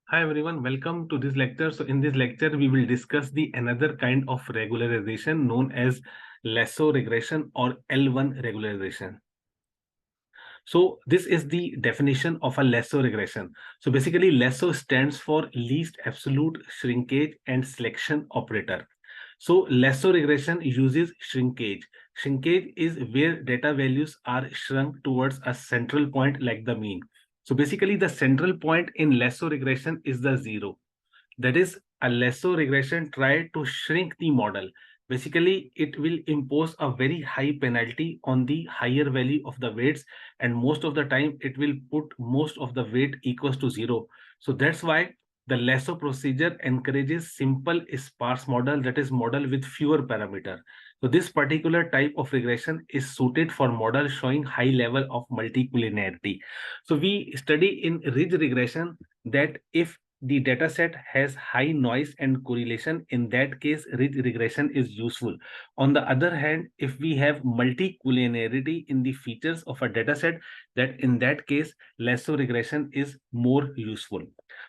Hi everyone, welcome to this lecture. So in this lecture, we will discuss the another kind of regularization known as lasso regression or L1 regularization. So this is the definition of a lasso regression. So basically lasso stands for least absolute shrinkage and selection operator. So lasso regression uses shrinkage. Shrinkage is where data values are shrunk towards a central point like the mean. So basically the central point in lasso regression is the zero. That is, a lasso regression try to shrink the model. Basically, it will impose a very high penalty on the higher value of the weights, and most of the time it will put most of the weight equals to zero. So that's why the lasso procedure encourages simple sparse model, that is model with fewer parameter. So this particular type of regression is suited for model showing high level of multicollinearity. So we study in ridge regression that if the dataset has high noise and correlation, in that case, ridge regression is useful. On the other hand, if we have multicollinearity in the features of a dataset, that in that case, lasso regression is more useful.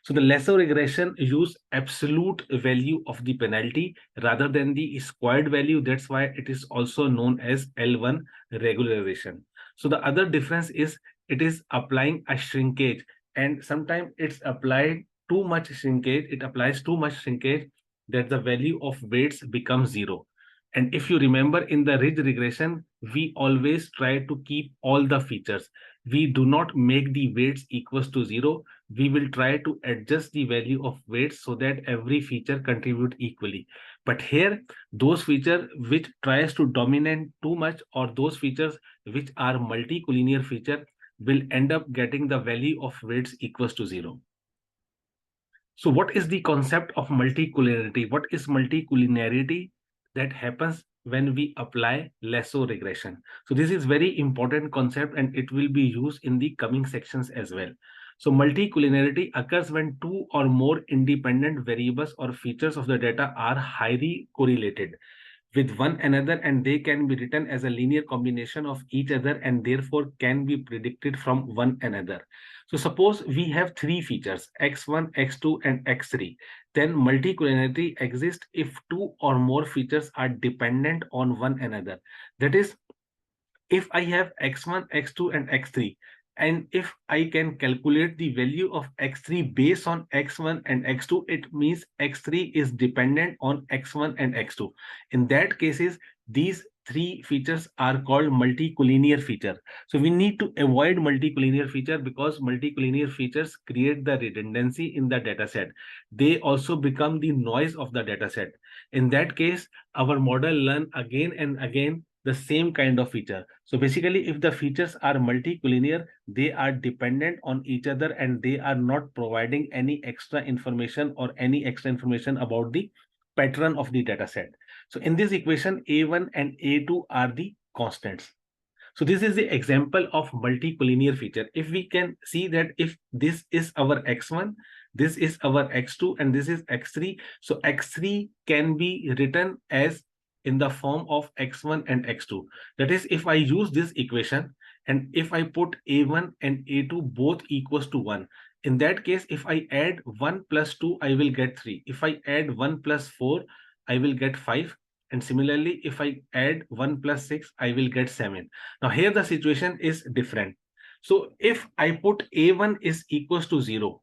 So the lasso regression use absolute value of the penalty rather than the squared value. That's why it is also known as L1 regularization. So the other difference is it is applying a shrinkage, and sometimes it's applied too much shrinkage, it applies too much shrinkage that the value of weights becomes zero. And if you remember in the ridge regression, we always try to keep all the features. We do not make the weights equals to zero. We will try to adjust the value of weights so that every feature contribute equally. But here, those features which tries to dominate too much or those features which are multicollinear feature will end up getting the value of weights equals to zero. So what is the concept of multicollinearity? What is multicollinearity that happens when we apply lasso regression? So this is very important concept and it will be used in the coming sections as well. So multicollinearity occurs when two or more independent variables or features of the data are highly correlated with one another, and they can be written as a linear combination of each other and therefore can be predicted from one another. So suppose we have three features x1, x2 and x3. Then multicollinearity exists if two or more features are dependent on one another. That is, if I have x1, x2 and x3, and if I can calculate the value of x3 based on x1 and x2, it means x3 is dependent on x1 and x2. In that cases, these three features are called multicollinear feature. So we need to avoid multicollinear feature because multicollinear features create the redundancy in the dataset. They also become the noise of the dataset. In that case, our model learn again and again the same kind of feature. So basically, if the features are multicollinear, they are dependent on each other and they are not providing any extra information or any extra information about the pattern of the data set. So in this equation, A1 and A2 are the constants. So this is the example of multicollinear feature. If we can see that if this is our x1, this is our x2, and this is x3, so x3 can be written as in the form of x1 and x2. That is, if I use this equation and if I put a1 and a2 both equals to 1, in that case, if I add 1 plus 2, I will get 3. If I add 1 plus 4, I will get 5. And similarly, if I add 1 plus 6, I will get 7. Now here the situation is different. So if I put a1 is equals to 0,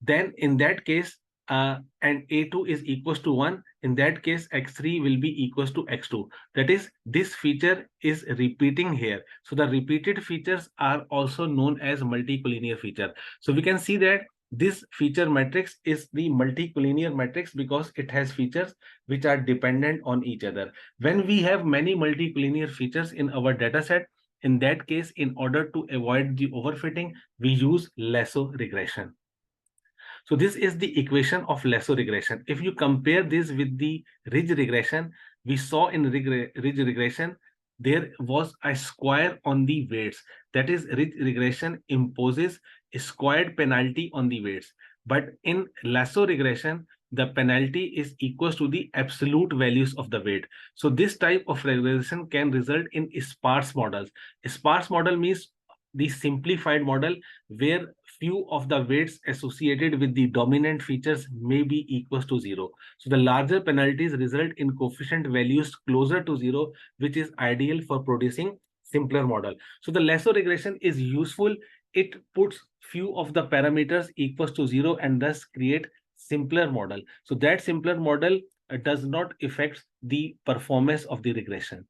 then in that case, and a2 is equals to 1, in that case, x3 will be equals to x2. That is, this feature is repeating here. So the repeated features are also known as multicollinear feature. So we can see that this feature matrix is the multicollinear matrix because it has features which are dependent on each other. When we have many multicollinear features in our dataset, in that case, in order to avoid the overfitting, we use lasso regression. So this is the equation of lasso regression. If you compare this with the ridge regression, we saw in ridge regression, there was a square on the weights. That is, ridge regression imposes a squared penalty on the weights. But in lasso regression, the penalty is equals to the absolute values of the weight. So this type of regression can result in sparse models. A sparse model means the simplified model where few of the weights associated with the dominant features may be equals to 0. So the larger penalties result in coefficient values closer to 0, which is ideal for producing simpler model. So the lasso regression is useful. It puts few of the parameters equals to 0 and thus create simpler model. So that simpler model does not affect the performance of the regression.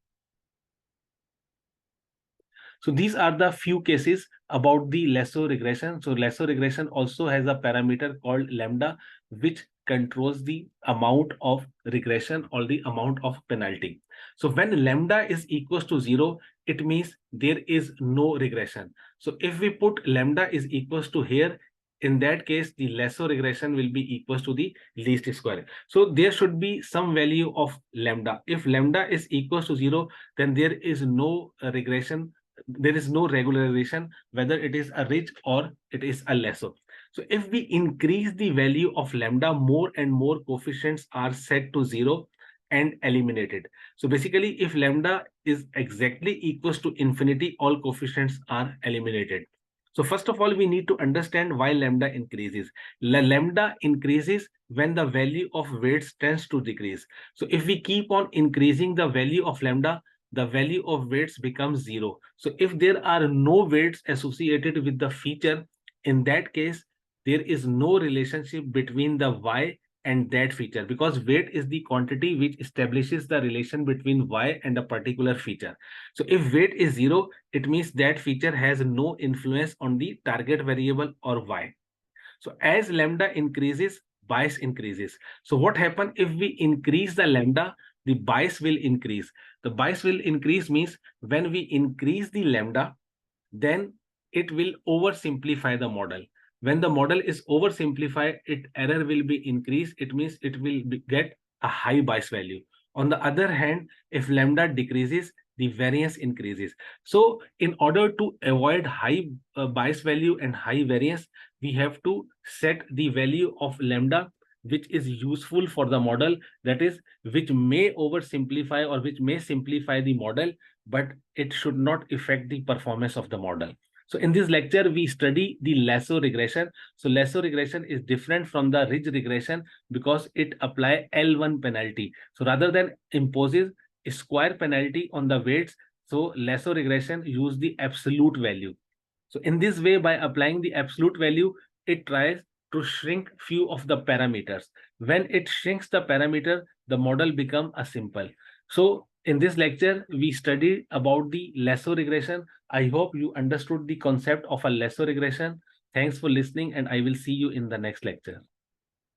So these are the few cases about the lasso regression. So lasso regression also has a parameter called lambda, which controls the amount of regression or the amount of penalty. So when lambda is equals to 0, it means there is no regression. So if we put lambda is equals to here, in that case, the lasso regression will be equals to the least square. So there should be some value of lambda. If lambda is equals to 0, then there is no regression, there is no regularization, whether it is a ridge or it is a lasso. So if we increase the value of lambda, more and more coefficients are set to 0 and eliminated. So basically, if lambda is exactly equals to infinity, all coefficients are eliminated. So first of all, we need to understand why lambda increases. Lambda increases when the value of weights tends to decrease. So if we keep on increasing the value of lambda, the value of weights becomes 0. So if there are no weights associated with the feature, in that case, there is no relationship between the y and that feature, because weight is the quantity which establishes the relation between y and a particular feature. So if weight is 0, it means that feature has no influence on the target variable or y. So as lambda increases, bias increases. So what happens if we increase the lambda, the bias will increase. The bias will increase means when we increase the lambda, then it will oversimplify the model. When the model is oversimplified, error will be increased. It means it will get a high bias value. On the other hand, if lambda decreases, the variance increases. So in order to avoid high bias value and high variance, we have to set the value of lambda which is useful for the model, that is, which may oversimplify or which may simplify the model, but it should not affect the performance of the model. So in this lecture, we study the lasso regression. So lasso regression is different from the ridge regression because it apply L1 penalty. So rather than imposes a square penalty on the weights, so lasso regression use the absolute value. So in this way, by applying the absolute value, it tries to shrink few of the parameters. When it shrinks the parameter, the model become a simple. So in this lecture, we studied about the lasso regression. I hope you understood the concept of a lasso regression. Thanks for listening, and I will see you in the next lecture.